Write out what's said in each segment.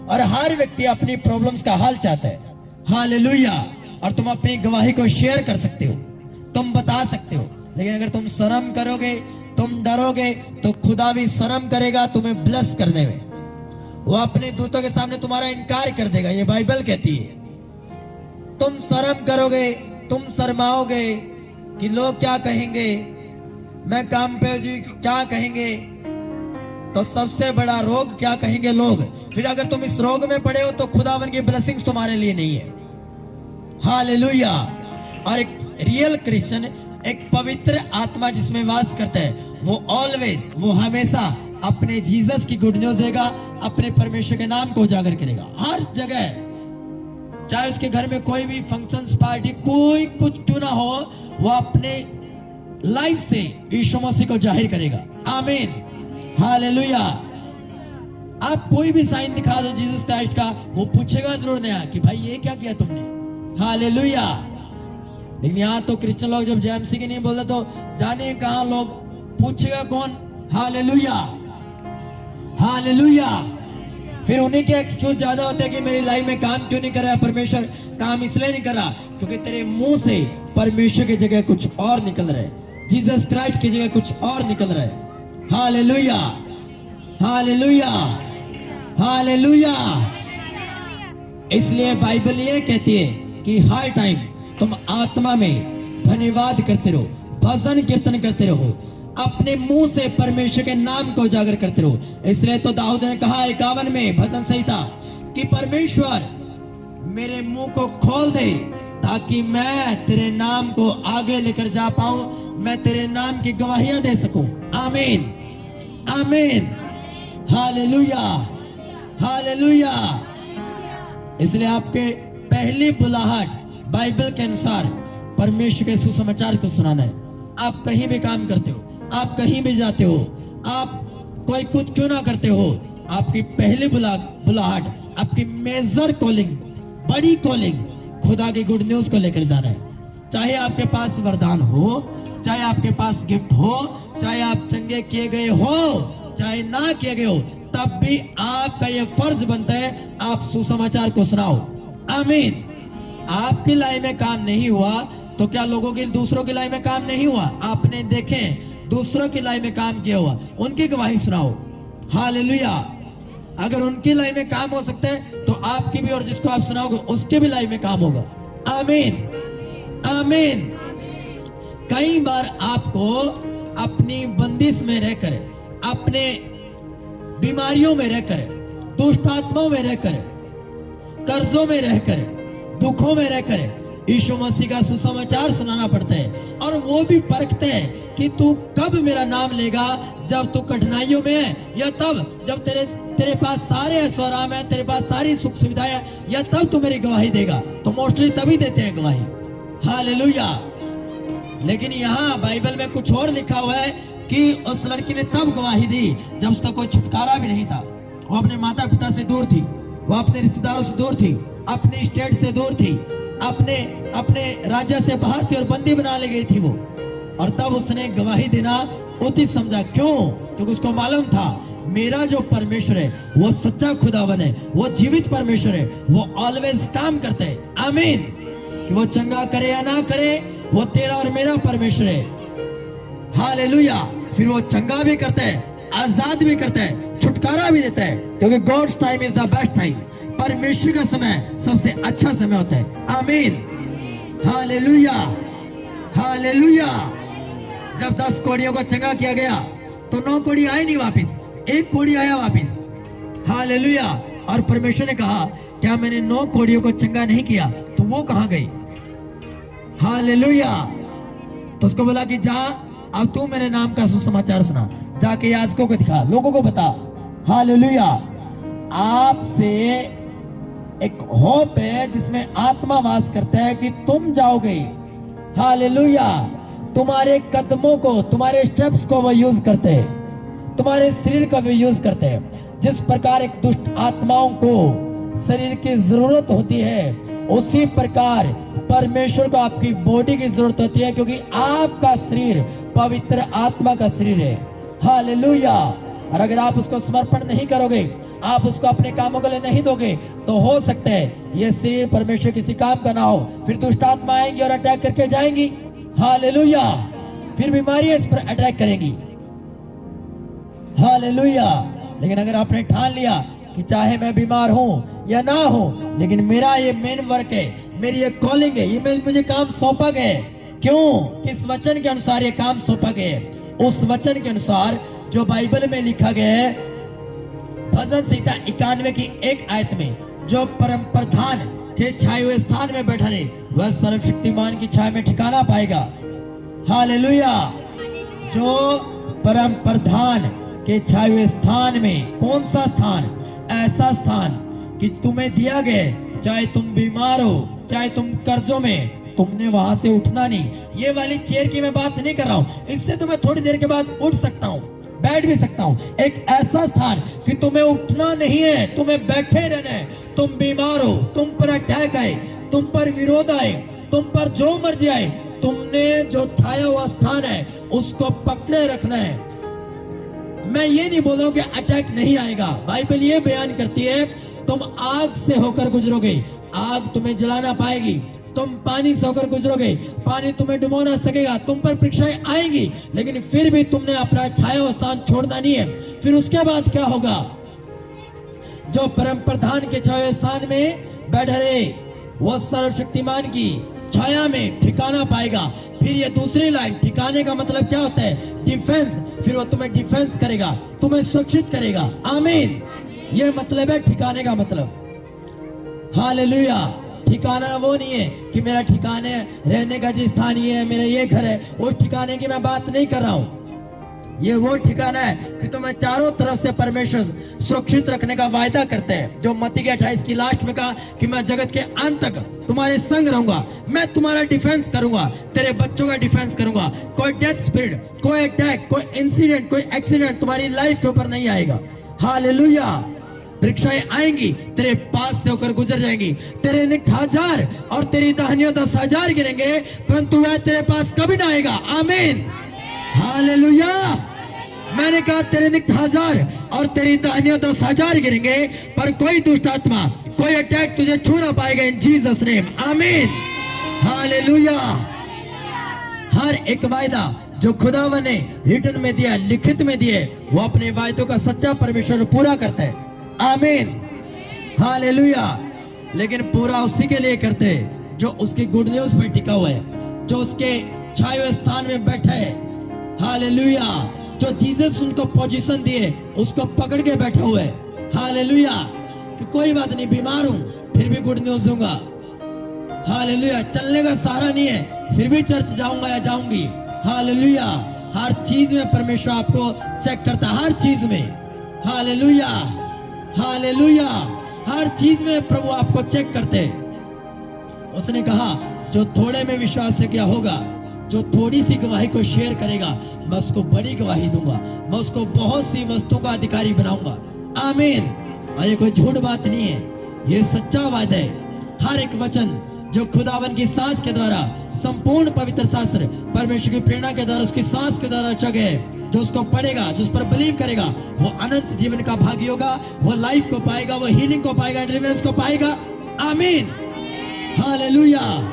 और हर व्यक्ति अपनी प्रॉब्लम्स का हल चाहता है। हालेलुया। और तुम अपनी गवाही को शेयर कर सकते हो, तुम बता सकते हो। लेकिन अगर तुम शर्म करोगे, तुम डरोगे, तो खुदा भी शर्म करेगा तुम्हें ब्लेस करने में। वो अपने दूतों के सामने तुम्हारा इनकार कर देगा, ये बाइबल कहती है। तुम शर्म करोगे, तुम शर्माओगे कि लोग क्या कहेंगे, मैं काम पे जी क्या कहेंगे, तो सबसे बड़ा रोग क्या कहेंगे लोग। फिर अगर तुम इस रोग में पड़े हो तो खुदावन की ब्लेसिंग्स तुम्हारे लिए नहीं है। हालेलुया। और एक रियल क्रिश्चियन, एक पवित्र आत्मा जिसमें वास करता है, वो ऑलवेज, वो हमेशा अपने जीसस की गुड न्यूज देगा, अपने परमेश्वर के नाम को उजागर करेगा हर जगह। चाहे उसके घर में कोई भी फंक्शंस, पार्टी, कोई कुछ क्यों ना हो, वो अपने लाइफ से यीशु मसीह को जाहिर करेगा। आमीन। हालेलुया। आप कोई भी साइन दिखा दो जीसस क्राइस्ट का, वो पूछेगा जरूर नया कि भाई ये क्या किया तुमने। हालेलुया। लेकिन यहाँ तो क्रिश्चियन लोग जब जेएमसी की नहीं बोलते तो जाने कहां लोग पूछेगा कौन। हालेलुया। हालेलुया। फिर उन्हीं के एक्सक्यूज ज्यादा होते हैं कि मेरी लाइफ में काम क्यों नहीं कर रहा परमेश्वर। काम इसलिए नहीं कर रहा क्योंकि तेरे मुंह से परमेश्वर की जगह कुछ और निकल रहा है, जीसस क्राइस्ट की जगह कुछ और निकल रहा है। हालेलुया। हालेलुया। हालेलुया। इसलिए बाइबल ये कहती है कि हर टाइम तुम आत्मा में धन्यवाद करते रहो, भजन कीर्तन करते रहो, अपने मुंह से परमेश्वर के नाम को उजागर करते रहो। इसलिए तो दाऊद ने कहा 51 में भजन संहिता कि परमेश्वर मेरे मुंह को खोल दे ताकि मैं तेरे नाम को आगे लेकर जा पाऊं, मैं तेरे नाम की गवाहियां दे सकूं। आमीन। आमीन। हालेलुया। हालेलुया। इसलिए आपके पहली बुलाहट बाइबल के अनुसार परमेश्वर के सुसमाचार को सुनाना है। आप कहीं भी काम करते हो, आप कहीं भी जाते हो, आप कोई कुछ क्यों ना करते हो, आपकी पहली बुलाहट, आपकी मेजर कॉलिंग, बड़ी कॉलिंग खुदा की गुड न्यूज को लेकर जाना है। चाहे आपके पास वरदान हो, चाहे आपके पास गिफ्ट हो, चाहे आप चंगे किए गए हो, चाहे ना किए गए हो, तब भी आपका यह फर्ज बनता है आप सुसमाचार को सुनाओ। आमीन। आपकी लाइफ में काम नहीं हुआ तो क्या लोगों की, दूसरों की लाइफ में काम नहीं हुआ? आपने देखे दूसरों की लाइफ में काम किया हुआ, उनकी गवाही सुनाओ। हालेलुया। अगर उनकी लाइफ में काम हो सकता है तो आपकी भी, और जिसको आप सुनाओगे उसके भी लाइफ में काम होगा। आमीन। आमीन। कई बार आपको अपनी बंदिश में रहकर, अपने बीमारियों में रहकर, दुष्ट आत्माओं में रहकर, कर्जों में रहकर, दुखों में रहकर यीशु मसीह का सुसमाचार सुनाना पड़ता है। और वो भी परखते हैं कि तू कब मेरा नाम लेगा, जब तू कठिनाइयों में है, या तब जब तेरे पास सारे ऐश्वर्य है, तेरे पास सारी सुख सुविधाएं है, या तब तू मेरी गवाही देगा। तो मोस्टली तभी देते हैं गवाही। हालेलुया। लेकिन यहाँ बाइबल में कुछ और लिखा हुआ है कि उस लड़की ने तब गवाही दी जब उसका कोई छुटकारा भी नहीं था। वो अपने माता पिता से दूर थी, वो अपने रिश्तेदारों से दूर थी, अपने स्टेट से दूर थी, अपने राज्य से बाहर थी और बंदी बना ले गई थी वो। और तब उसने गवाही देना उचित समझा। क्यों? क्योंकि उसको मालूम था मेरा जो परमेश्वर है वो सच्चा खुदावन है, वो जीवित परमेश्वर है, वो ऑलवेज काम करता है। आमीन। कि वो चंगा करे या ना करे, वो तेरा और मेरा परमेश्वर है। हालेलुया। फिर वो चंगा भी करता है, आजाद भी करता है, छुटकारा भी देता है, क्योंकि God's time is the best time. परमेश्वर का समय सबसे अच्छा समय होता है। आमीन। हालेलुया। हालेलुया। जब 10 कोड़ियों को चंगा किया गया तो 9 कोड़ी आए नहीं वापिस, 1 कोड़ी आया वापिस। हालेलुया। और परमेश्वर ने कहा क्या मैंने 9 कोड़ियों को चंगा नहीं किया? तो वो कहां गई? हालेलुया। तो उसको बोला कि जा, अब तू मेरे नाम का सुसमाचार सुना, जाके याजकों को दिखा, लोगों को बता। हालेलुया। आपसे एक होप है जिसमें आत्मा वास करता है कि तुम जाओगे। हालेलुया। तुम्हारे कदमों को, तुम्हारे स्टेप्स को वो यूज करते हैं, तुम्हारे शरीर का भी यूज करते हैं। जिस प्रकार एक दुष्ट आत्माओं को शरीर की जरूरत होती है, उसी प्रकार परमेश्वर को आपकी बॉडी की जरूरत होती है, क्योंकि आपका शरीर पवित्र आत्मा का शरीर है। हालेलुया। और अगर आप उसको समर्पण नहीं करोगे, आप उसको अपने कामों के लिए नहीं दोगे, तो हो सकता है ये शरीर परमेश्वर किसी काम का ना हो, फिर दुष्ट आत्मा आएंगी और अटैक करके जाएंगी। हालेलुया। फिर बीमारियां इस पर अटैक करेंगी। हालेलुया। लेकिन अगर आपने ठान लिया कि चाहे मैं बीमार हूं या ना हूं, लेकिन मेरा ये मेन वर्क है, मेरी ये कॉलिंग है, ये मुझे काम सौंपा गया है। क्यों? किस वचन के अनुसार ये काम सौंपा गया है? उस वचन के अनुसार जो बाइबल में लिखा गया है, भजन संहिता 91 की 1 आयत में, जो परम प्रधान के छाए हुए स्थान में बैठा रहे, वह सर्वशक्तिमान की छाया में ठिकाना पाएगा। हालेलुया। जो परम प्रधान के छाए हुए स्थान में, कौन सा स्थान? ऐसा स्थान कि तुम्हें दिया गया, चाहे तुम बीमार हो, चाहे तुम कर्जों में, तुमने वहां से उठना नहीं। ये वाली चेयर की मैं बात नहीं कर रहा हूं, इससे तो मैं थोड़ी देर के बाद उठ सकता हूं, बैठ भी सकता हूं। एक ऐसा स्थान कि तुम्हें उठना नहीं है, तुम्हें बैठे रहना है। तुम बीमार हो, तुम पर अटैक आए, तुम पर विरोध आए, तुम पर जो मर्जी आए, तुमने जो छाया हुआ स्थान है उसको पकड़े रखना है। मैं ये नहीं बोल रहा हूं कि अटैक नहीं आएगा। बाइबल ये बयान करती है, तुम आग से होकर गुजरोगे, आग तुम्हें जला ना पाएगी। तुम पानी से होकर गुजरोगे, पानी तुम्हें डुबो ना सकेगा। तुम पर परीक्षाएं आएंगी, लेकिन फिर भी तुमने अपना छाया हुआ स्थान छोड़ना नहीं है। फिर उसके बाद क्या होगा? जो परम प्रधान के छाया स्थान में बैठे रहे, वो सर्वशक्तिमान की छाया में ठिकाना पाएगा। फिर ये दूसरी लाइन, ठिकाने का मतलब क्या होता है? डिफेंस। फिर वो तुम्हें डिफेंस करेगा, तुम्हें सुरक्षित करेगा। आमीन। ये मतलब है ठिकाने का मतलब। हालेलुया। ठिकाना वो नहीं है कि मेरा ठिकाने रहने का जिस स्थान ये है, मेरा ये घर है, उस ठिकाने की मैं बात नहीं कर रहा हूं। ये वो ठिकाना है कि तुम्हें चारों तरफ से परमेश्वर सुरक्षित रखने का वायदा करते हैं। जो मत्ती के 28 की लास्ट में कहा कि मैं जगत के अंत तक तुम्हारे संग रहूंगा, मैं तुम्हारा डिफेंस करूंगा, तेरे बच्चों का डिफेंस करूंगा। कोई डेथ स्पिरिट, कोई अटैक, कोई इंसिडेंट, कोई एक्सीडेंट तुम्हारी लाइफ के ऊपर नहीं आएगा। हालेलुया। परीक्षाएं आएंगी, तेरे पास से होकर गुजर जाएंगी। तेरे निकट 1000 और तेरी दाहिनी 10,000 गिरेंगे, परंतु वह तेरे पास कभी ना आएगा। आमीन। हालेलुया। मैंने कहा तेरे निकट 1000 और तेरी दाहिनी 10,000 गिरेंगे, पर कोई दुष्ट आत्मा, कोई अटैक तुझे छू ना पाएगा। इन जीसस नेम। आमीन। हालेलुया। हर एक वायदा जो खुदावन ने रिटन में दिया, लिखित में दिए, वो अपने वायदों का सच्चा परमेश्वर पूरा करता है। आमीन। हालेलुया। लेकिन पूरा उसी के लिए करते हैं जो उसकी गुड न्यूज पर टिका हुआ है, जो उसके छाए हुए स्थान में बैठा है। हालेलुया। जो जीसस उनको पोजीशन दिए, उसको पकड़ के बैठा हुआ है। हालेलुया। कि कोई बात नहीं, बीमार हूं फिर भी गुड न्यूज दूंगा। हालेलुया। चलने का सहारा नहीं है, फिर भी चर्च जाऊंगा या जाऊंगी। हालेलुया। हर चीज में परमेश्वर आपको चेक करता है, हर चीज में। हालेलुया। हालेलुया। हर चीज में प्रभु आपको चेक करते हैं। उसने कहा जो थोड़े में विश्वास से क्या होगा, जो थोड़ी सी गवाही को शेयर करेगा, मैं उसको बड़ी गवाही दूंगा, मैं उसको बहुत सी वस्तुओं का अधिकारी बनाऊंगा। आमीन। और ये कोई झूठ बात नहीं है, ये सच्चा वादा है। हर एक वचन जो खुदावन की सांस के द्वारा, संपूर्ण पवित्र शास्त्र परमेश्वर की प्रेरणा के द्वारा, उसकी सांस के द्वारा रचा गया है, जो उसको पढ़ेगा, जो उस पर बिलीव करेगा, वो अनंत जीवन का भागी होगा, वो लाइफ को पाएगा, वो हीलिंग को पाएगा, डिलीवरेंस को पाएगा। आमीन। हालेलुया।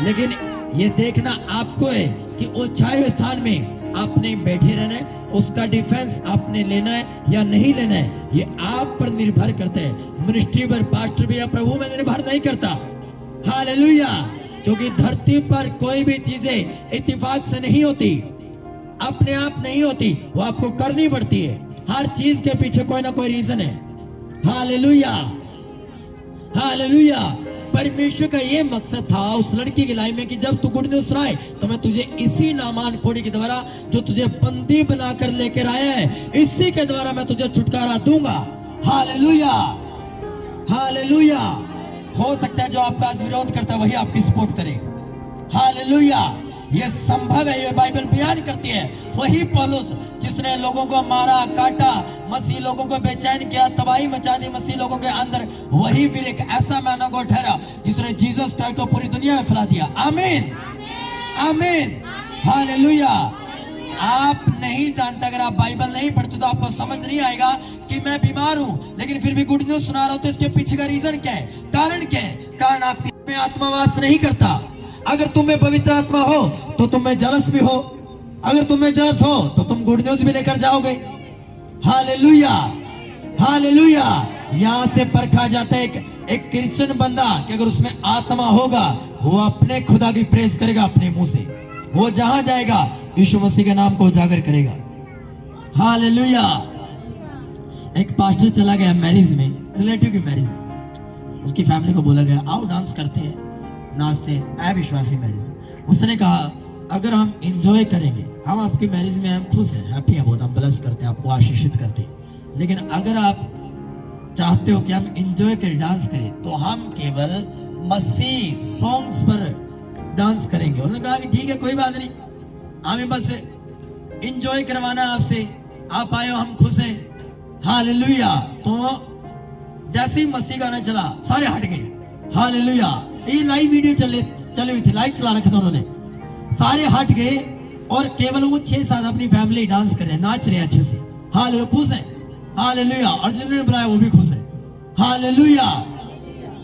लेकिन ये देखना आपको है कि उस छाए हुए स्थान में आपने बैठे रहना है, उसका डिफेंस आपने लेना है या नहीं लेना है, ये आप पर निर्भर करते हैं। मिनिस्ट्री पर, पास्टर भी या प्रभु में निर्भर नहीं करता। हालेलुया। क्योंकि धरती पर कोई भी चीजें इत्तेफाक से नहीं होती, अपने आप नहीं होती, वो आपको करनी पड़ती है। हर चीज के पीछे कोई ना कोई रीजन है। हालेलुया। हालेलुया। परमेश्वर का ये मकसद था उस लड़की की लाइफ में कि जब तू गुड न्यूज सुनाए तो मैं तुझे इसी नामान कोड़ी के द्वारा, जो तुझे बंदी बनाकर लेकर आया है, इसी के द्वारा मैं तुझे छुटकारा दूंगा। हालेलुया। हालेलुया। हो सकता है जो आपका आज विरोध करता है वही आपकी सपोर्ट करे। हालेलुया। ये संभव है, ये बाइबल बयान करती है। वही पौलुस जिसने लोगों को मारा, काटा, मसीह लोगों को बेचैन किया, तबाही मचा दी मसीह लोगों के अंदर, वही फिर एक ऐसा मैन को ठहरा जिसने जीसस क्राइस्ट को पूरी दुनिया में फैला दिया। आमीन। आमीन। हालेलुया। आप नहीं जानते, अगर आप बाइबल नहीं पढ़ते तो आपको समझ नहीं आएगा कि मैं बीमार हूं लेकिन फिर भी गुड न्यूज सुना रहा हूं, तो इसके पीछे का रीजन क्या है, कारण क्या है? कारण आपके में आत्मा वास नहीं करता। अगर तुम में पवित्र आत्मा हो तो तुम में जलस भी हो, अगर तुम में जलस हो तो तुम गुड न्यूज भी लेकर जाओगे। Hallelujah, hallelujah. यहां से परखा जाता है एक क्रिश्चियन बंदा कि अगर उसमें आत्मा होगा वो अपने खुदा की प्रेज करेगा अपने मुंह से, वो जहां जाएगा यीशु मसीह के नाम को उजागर करेगा। हालेलुया। एक पास्टर चला गया मैरिज में, रिलेटिव की मैरिज में, उसकी फैमिली को बोला गया आओ डांस करते हैं, नाचते हैं, अविश्वासी मैरिज। उसने कहा अगर हम एंजॉय करेंगे, हम आपकी मैरिज में हम खुश हैं, हैप्पी हैं बहुत, हम ब्लेस करते हैं, आपको आशीषित करते हैं, लेकिन अगर आप चाहते हो कि हम एंजॉय करें, डांस करें, तो हम केवल मसीह सॉन्ग्स पर डांस करेंगे। उन्होंने कहा कि ठीक है कोई बात नहीं, हमें बस एंजॉय करवाना आपसे, आप आए हो हम खुश हैं। हालेलुया। तो जैसे ही मसीह गाना चला सारे हट गए। हालेलुया। ये लाइव वीडियो चली हुई थी, लाइव चला रखा था उन्होंने, सारे हट गए और केवल वो 6-7 अपनी फैमिली डांस कर रहे, नाच रहे अच्छे से। हालेलुया, खुश है। हालेलुया। और जिन्होंने बुलाया वो भी खुश है। हालेलुया।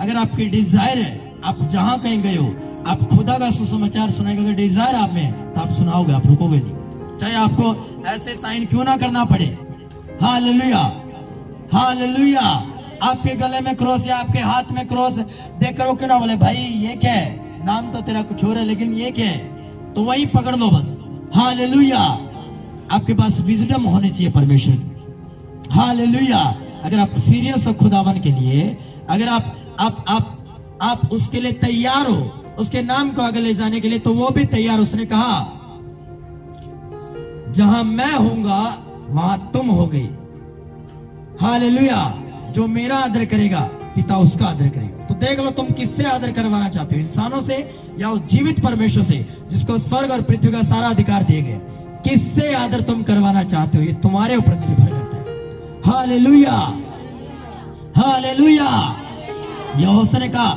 अगर आपकी डिजायर है, आप जहां कहीं गए हो, आप खुदा का सुसमाचार सुनाएंगे, अगर डिजायर आप में तो आप सुनाओगे, आप रुकोगे नहीं, चाहे आपको ऐसे साइन क्यों ना करना पड़े। Hallelujah, hallelujah. आपके गले में क्रॉस या आपके हाथ में क्रॉस देखकर वो क्यों ना बोले भाई ये क्या है, नाम तो तेरा कुछ और है लेकिन ये क्या है, तो वही पकड़ लो बस। हालेलुया। आपके पास विजडम होनी चाहिए परमेश्वर की। हालेलुया। अगर आप सीरियस हो खुदावन के लिए, अगर आप उसके लिए तैयार हो, उसके नाम को आगे ले जाने के लिए, तो वो भी तैयार। उसने कहा जहां मैं होऊंगा वहां तुम हो गई। हालेलुया। जो मेरा आदर करेगा पिता उसका आदर करेगा। तो देख लो तुम किससे आदर करवाना चाहते हो, इंसानों से या उस जीवित परमेश्वर से जिसको स्वर्ग और पृथ्वी का सारा अधिकार दिए गए। किससे आदर तुम करवाना चाहते हो, ये तुम्हारे ऊपर निर्भर करता है। Hallelujah, hallelujah. यहोशू ने कहा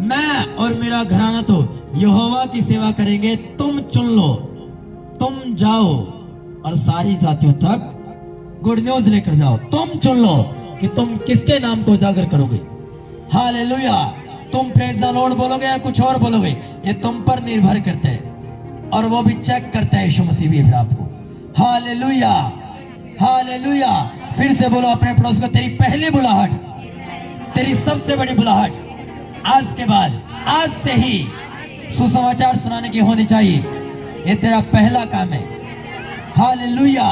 मैं और मेरा घराना तो यहोवा की सेवा करेंगे। तुम चुन लो, तुम जाओ और सारी जातियों तक गुड न्यूज लेकर जाओ। तुम चुन लो कि तुम किसके नाम को उजागर करोगे। हालेलुया। तुम प्रेज द लॉर्ड बोलोगे या कुछ और बोलोगे, ये तुम पर निर्भर करता है, और वो भी चेक करता है यीशु मसीह भी आपको। Hallelujah, hallelujah. फिर से बोलो अपने पड़ोस को, तेरी पहली बुलाहट, तेरी सबसे बड़ी बुलाहट आज के बाद, आज से ही सुसमाचार सुनाने की होनी चाहिए। ये तेरा पहला काम है। हालेलुया।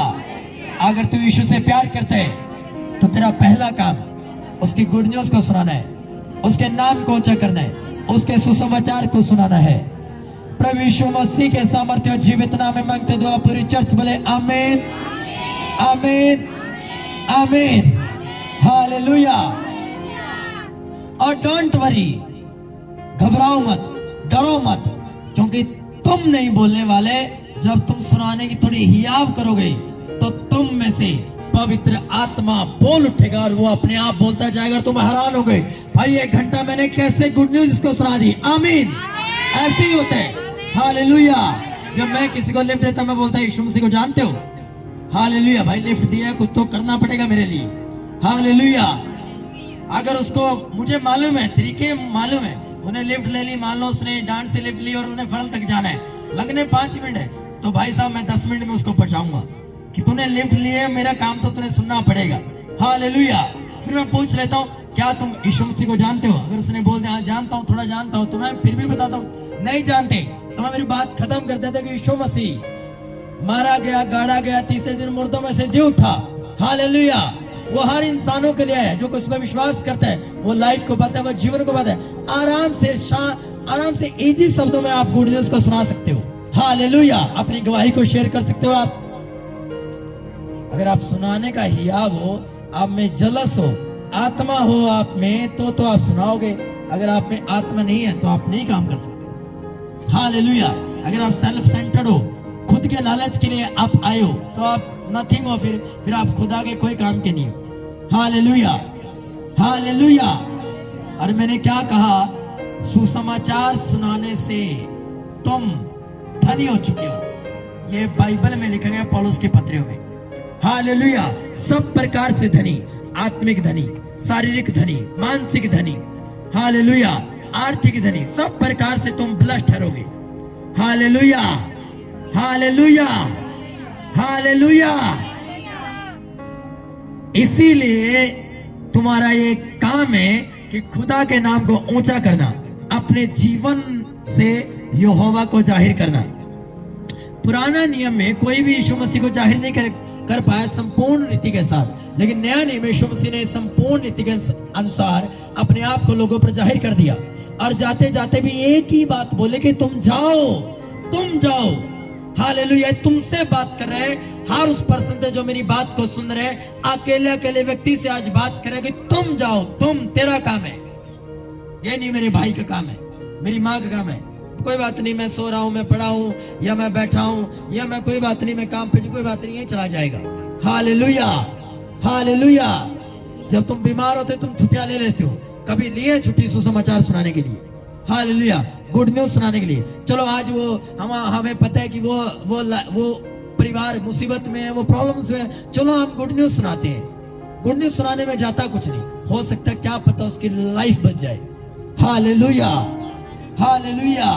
अगर तू यीशु से प्यार करते है तो तेरा पहला काम उसकी गुड न्यूज को सुनाना है, उसके नाम को ऊंचा करना है, उसके सुसमाचार को सुनाना है। प्रभु यीशु मसीह के सामर्थ्य और जीवित नाम में मांगते दुआ पूरी चर्च बोले आमीन, आमीन, आमीन। हालेलुया। और डोंट वरी, घबराओ मत, डरो मत, क्योंकि तुम नहीं बोलने वाले। जब तुम सुनाने की थोड़ी हियाव करोगे तो तुम में से पवित्र आत्मा बोल उठेगा और वो अपने आप बोलता जाएगा। तुम हैरान हो गए भाई 1 घंटा मैंने कैसे गुड न्यूज इसको सुना दी। आमीन। ऐसे ही होता है। हालेलुया। जब मैं किसी को लिफ्ट देता मैं बोलता यीशु मसीह को जानते हो। हालेलुया। भाई लिफ्ट दिया, कुछ तो करना पड़ेगा मेरे लिए। हालेलुया। अगर उसको मुझे मालूम है, तरीके मालूम है, उन्हें लिफ्ट ले ली, मान लो उसने डांट से लिफ्ट ली और उन्हें फरल तक जाना है, लगने 5 मिनट है, तो भाई साहब मैं 10 मिनट में उसको पहुंचाऊंगा कि तूने लिफ्ट लिए, मेरा काम तो तूने सुनना पड़ेगा। हालेलुया। फिर मैं पूछ लेता हूँ क्या तुम यीशु मसीह को जानते हो। अगर उसने बोल दिया हाँ जानता हूँ, थोड़ा जानता हूँ, तो मैं फिर भी बताता हूँ नहीं जानते, तो मैं मेरी बात खत्म कर देता कि यीशु मसीह मारा गया, गाड़ा गया, तीसरे दिन मुर्दों में से जी उठा। हालेलुया। वो हर इंसानों के लिए है जो उस पर विश्वास करता है, वो लाइफ को पाता है, वो जीवन को पाता है। आराम से इजी शब्दों में आप गुड न्यूज को सुना सकते हो। हालेलुया। अपनी गवाही को शेयर कर सकते हो आप। अगर आप सुनाने का हियाव हो, आप में जलस हो, आत्मा हो आप में, तो आप सुनाओगे। अगर आप में आत्मा नहीं है तो आप नहीं काम कर सकते। हालेलुया। अगर आप सेल्फ सेंटर्ड हो, खुद के लालच के लिए आप आए हो, तो आप नथिंग हो, फिर आप खुदा के कोई काम के नहीं हो। Hallelujah, hallelujah. और मैंने क्या कहा, सुसमाचार सुनाने से तुम धनी हो चुके हो। ये बाइबल में लिखा गया पौलुस के पत्रों में। हालेलुया। सब प्रकार से धनी, आत्मिक धनी, शारीरिक धनी, मानसिक धनी, हालेलुया, आर्थिक धनी, सब प्रकार से तुम ब्लेस्ड ठहरोगे। Hallelujah, hallelujah, hallelujah. इसीलिए तुम्हारा ये काम है कि खुदा के नाम को ऊंचा करना, अपने जीवन से यहोवा को जाहिर करना। पुराना नियम में कोई भी यीशु मसीह को जाहिर नहीं कर पाया संपूर्ण रीति के साथ, लेकिन नया नियम में यीशु मसीह ने संपूर्ण रीति के अनुसार अपने आप को लोगों पर जाहिर कर दिया। और जाते जाते भी एक ही बात बोले कि तुम जाओ, तुम जाओ। हालेलुया। तुमसे बात कर रहे हैं, हर उस पर्सन से जो मेरी बात को सुन रहे हैं, अकेले अकेले व्यक्ति से आज बात कर रहे हैं कि तुम जाओ, तुम, तेरा काम है। ये नहीं मेरे भाई का काम है, मेरी माँ का काम है। कोई बात नहीं, मैं सो रहा हूं, मैं पड़ा हूं, या मैं बैठा हूं, या मैं कोई बात नहीं, मैं काम पे, कोई बात नहीं, ये चला जाएगा। हालेलुया, हालेलुया। जब तुम बीमार होते तुम छुट्टियां ले लेते हो, कभी लिए छुट्टी सुसमाचार सुनाने के लिए? हालेलुया, गुड न्यूज सुनाने के लिए। चलो आज वो हमें पता है कि वो परिवार मुसीबत में है, वो प्रॉब्लम्स में है, चलो हम गुड न्यूज सुनाते हैं। गुड न्यूज सुनाने में जाता कुछ नहीं, हो सकता है क्या पता उसकी लाइफ बच जाए। Hallelujah, hallelujah.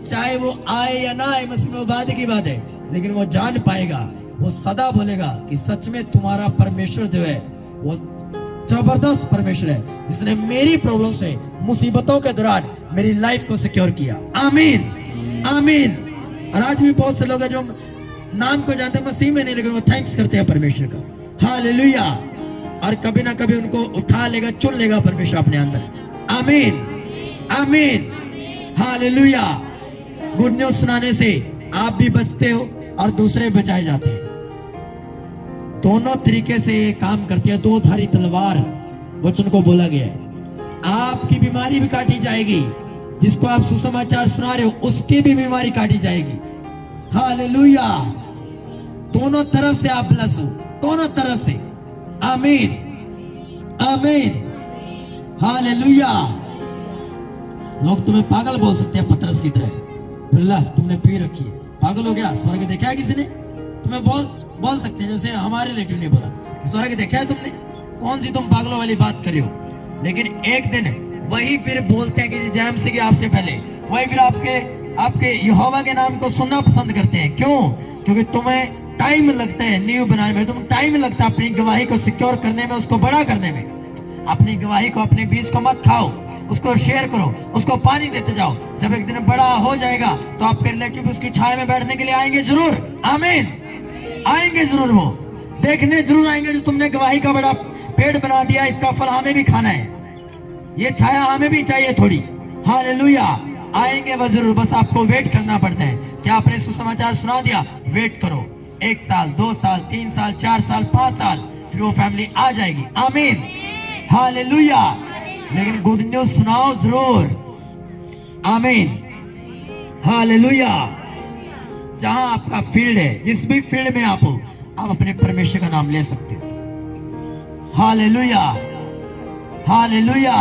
चाहे वो आए या ना आए, मसीह में वादे की बात है, लेकिन वो जान पाएगा, वो सदा बोलेगा कि सच में तुम्हारा परमेश्वर जो है वो जबरदस्त परमेश्वर है, जिसने मेरी प्रॉब्लम से, मुसीबतों के दौरान मेरी लाइफ को सिक्योर किया। आमीन, आमीन। और आज भी बहुत से लोग हैं जो नाम को जानते हैं, मसीह में नहीं, लेकिन वो थैंक्स करते हैं परमेश्वर का। हालेलुया। और कभी ना कभी उनको उठा लेगा, चुन लेगा परमेश्वर अपने अंदर। आमीन, आमीन, हालेलुया। गुड न्यूज सुनाने से आप भी बचते हो और दूसरे बचाए जाते हैं। दोनों तरीके से ये काम करती है। दो धारी तलवार वचन को बोला गया है। आपकी बीमारी भी काटी जाएगी, जिसको आप सुसमाचार सुना रहे हो उसकी भी बीमारी काटी जाएगी। हालेलुया। दोनों तरफ से आप ब्लेस हो, दोनों तरफ से। आमीन, आमीन, हालेलुया। लोग तुम्हें पागल बोल सकते हैं पतरस की तरह, अल्लाह तुमने पी रखी है, पागल हो गया, स्वर्ग देखा है किसी ने? तुम्हें बोल सकते हैं, जैसे हमारे रिलेटिव ने बोला स्वर्ग देखा है तुमने, कौन सी तुम पागलों वाली बात कर रहे हो। लेकिन एक दिन वही फिर बोलते हैं कि जैम से आपसे पहले वही फिर आपके यहोवा के नाम को सुनना पसंद करते हैं। क्यों? क्योंकि तुम्हें टाइम लगता है न्यू बनाने में, तुम टाइम लगता है अपनी गवाही को सिक्योर करने में, उसको बड़ा करने में। अपनी गवाही को, अपने बीज को मत खाओ, उसको शेयर करो, उसको पानी देते जाओ। जब एक दिन बड़ा हो जाएगा तो आपके रिलेटिव उसकी छाया में बैठने के लिए आएंगे जरूर। आमीन, आएंगे जरूर, वो देखने जरूर आएंगे जो तुमने गवाही का बड़ा पेड़ बना दिया, इसका फल हमें भी खाना है, ये छाया हमें भी चाहिए थोड़ी। हालेलुया। आएंगे वह जरूर, बस आपको वेट करना पड़ता है। क्या आपने सुसमाचार सुना दिया? वेट करो, 1 साल, 2 साल, 3 साल, 4 साल, 5 साल, फिर वो फैमिली आ जाएगी। आमीन, हालेलुया। लेकिन गुड न्यूज सुनाओ जरूर। आमीन, हालेलुया। जहां आपका फील्ड है, जिस भी फील्ड में आप हो, आप अपने परमेश्वर का नाम ले सकते हो। Hallelujah, hallelujah.